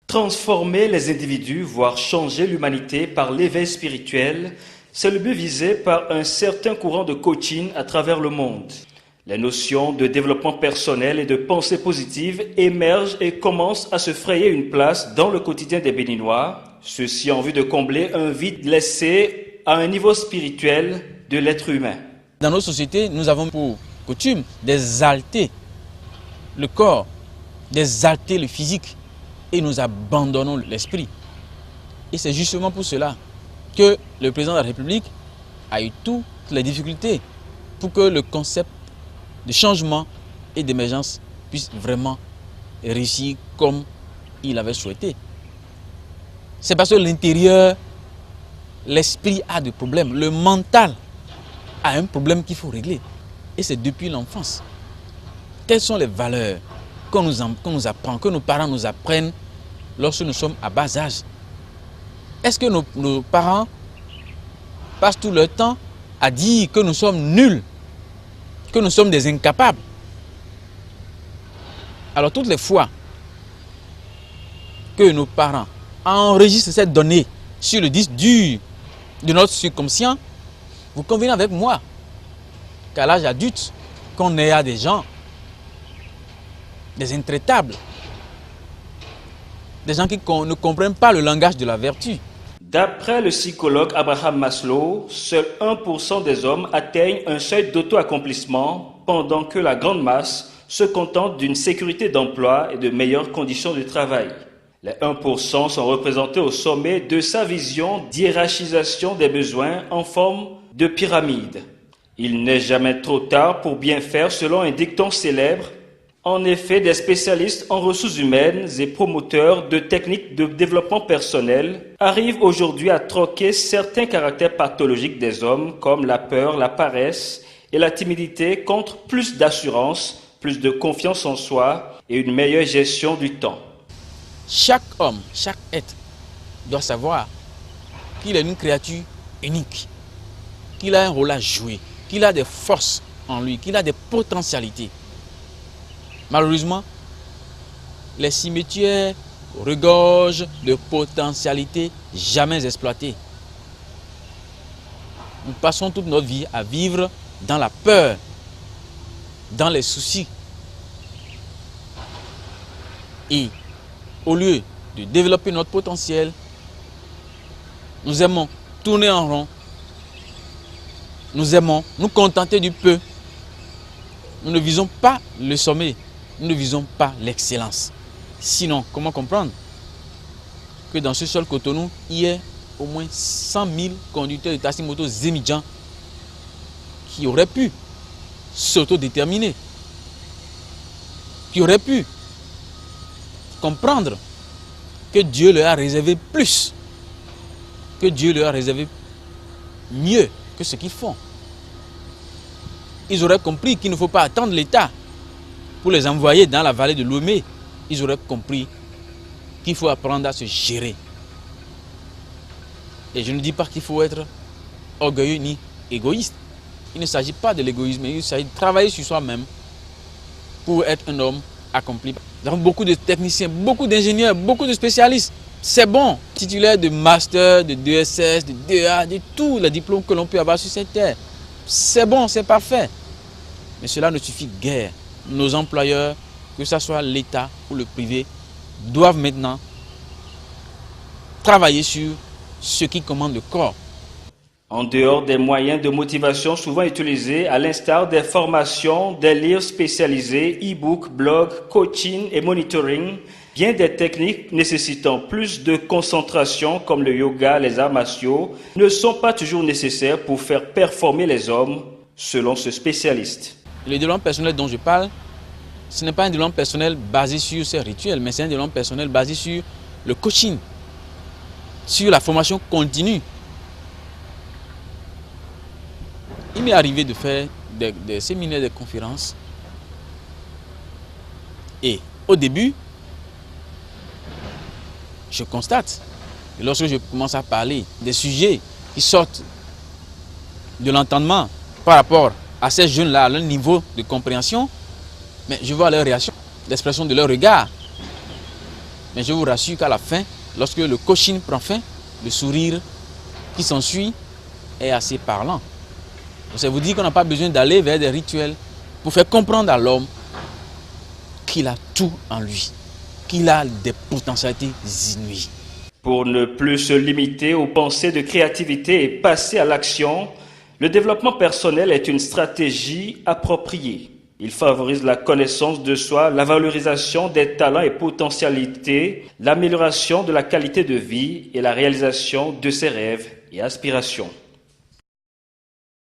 Transformer les individus, voire changer l'humanité par l'éveil spirituel, c'est le but visé par un certain courant de coaching à travers le monde. Les notions de développement personnel et de pensée positive émergent et commencent à se frayer une place dans le quotidien des Béninois, ceci en vue de combler un vide laissé à un niveau spirituel de l'être humain. Dans nos sociétés, nous avons pour coutume d'exalter le corps, d'exalter le physique, et nous abandonnons l'esprit. Et c'est justement pour cela que le président de la République a eu toutes les difficultés pour que le concept de changement et d'émergence puisse vraiment réussir comme il avait souhaité. C'est parce que l'intérieur, l'esprit a des problèmes, le mental a un problème qu'il faut régler. Et c'est depuis l'enfance. Quelles sont les valeurs qu'on nous apprend, que nos parents nous apprennent lorsque nous sommes à bas âge? Est-ce que nos parents passent tout leur temps à dire que nous sommes nuls, que nous sommes des incapables? Alors toutes les fois que nos parents enregistrent cette donnée sur le disque dur de notre subconscient, vous convenez avec moi qu'à l'âge adulte, qu'on est à des gens, des intraitables, des gens qui ne comprennent pas le langage de la vertu. D'après le psychologue Abraham Maslow, seul 1% des hommes atteignent un seuil d'auto-accomplissement, pendant que la grande masse se contente d'une sécurité d'emploi et de meilleures conditions de travail. Les 1% sont représentés au sommet de sa vision d'hiérarchisation des besoins en forme de pyramide. Il n'est jamais trop tard pour bien faire, selon un dicton célèbre. En effet, des spécialistes en ressources humaines et promoteurs de techniques de développement personnel arrivent aujourd'hui à troquer certains caractères pathologiques des hommes, comme la peur, la paresse et la timidité, contre plus d'assurance, plus de confiance en soi et une meilleure gestion du temps. Chaque homme, chaque être doit savoir qu'il est une créature unique, qu'il a un rôle à jouer, qu'il a des forces en lui, qu'il a des potentialités. Malheureusement, les cimetières regorgent de potentialités jamais exploitées. Nous passons toute notre vie à vivre dans la peur, dans les soucis. Et au lieu de développer notre potentiel, nous aimons tourner en rond. Nous aimons nous contenter du peu. Nous ne visons pas le sommet. Nous ne visons pas l'excellence. Sinon, comment comprendre que dans ce seul Cotonou, il y ait au moins 100 000 conducteurs de taxi-moto Zémidjan qui auraient pu s'autodéterminer, qui auraient pu comprendre que Dieu leur a réservé plus, que Dieu leur a réservé mieux que ce qu'ils font. Ils auraient compris qu'il ne faut pas attendre l'État pour les envoyer dans la vallée de Lomé. Ils auraient compris qu'il faut apprendre à se gérer. Et je ne dis pas qu'il faut être orgueilleux ni égoïste. Il ne s'agit pas de l'égoïsme, il s'agit de travailler sur soi-même pour être un homme accompli. Nous avons beaucoup de techniciens, beaucoup d'ingénieurs, beaucoup de spécialistes. C'est bon, titulaires de master, de DSS, de DEA, de tous les diplômes que l'on peut avoir sur cette terre. C'est bon, c'est parfait. Mais cela ne suffit guère. Nos employeurs, que ce soit l'État ou le privé, doivent maintenant travailler sur ce qui commande le corps. En dehors des moyens de motivation souvent utilisés, à l'instar des formations, des livres spécialisés, e-books, blogs, coaching et monitoring, bien des techniques nécessitant plus de concentration comme le yoga, les arts martiaux, ne sont pas toujours nécessaires pour faire performer les hommes, selon ce spécialiste. Le développement personnel dont je parle, ce n'est pas un développement personnel basé sur ces rituels, mais c'est un développement personnel basé sur le coaching, sur la formation continue. Il m'est arrivé de faire des séminaires, des conférences. Et au début, je constate, et lorsque je commence à parler des sujets qui sortent de l'entendement par rapport à ces jeunes-là, à leur niveau de compréhension, mais je vois leur réaction, l'expression de leur regard, Mais je vous rassure qu'à la fin, lorsque le coaching prend fin, le sourire qui s'ensuit est assez parlant. Donc ça vous dit qu'on n'a pas besoin d'aller vers des rituels pour faire comprendre à l'homme qu'il a tout en lui, qu'il a des potentialités inouïes. Pour ne plus se limiter aux pensées de créativité et passer à l'action, le développement personnel est une stratégie appropriée. Il favorise la connaissance de soi, la valorisation des talents et potentialités, l'amélioration de la qualité de vie et la réalisation de ses rêves et aspirations.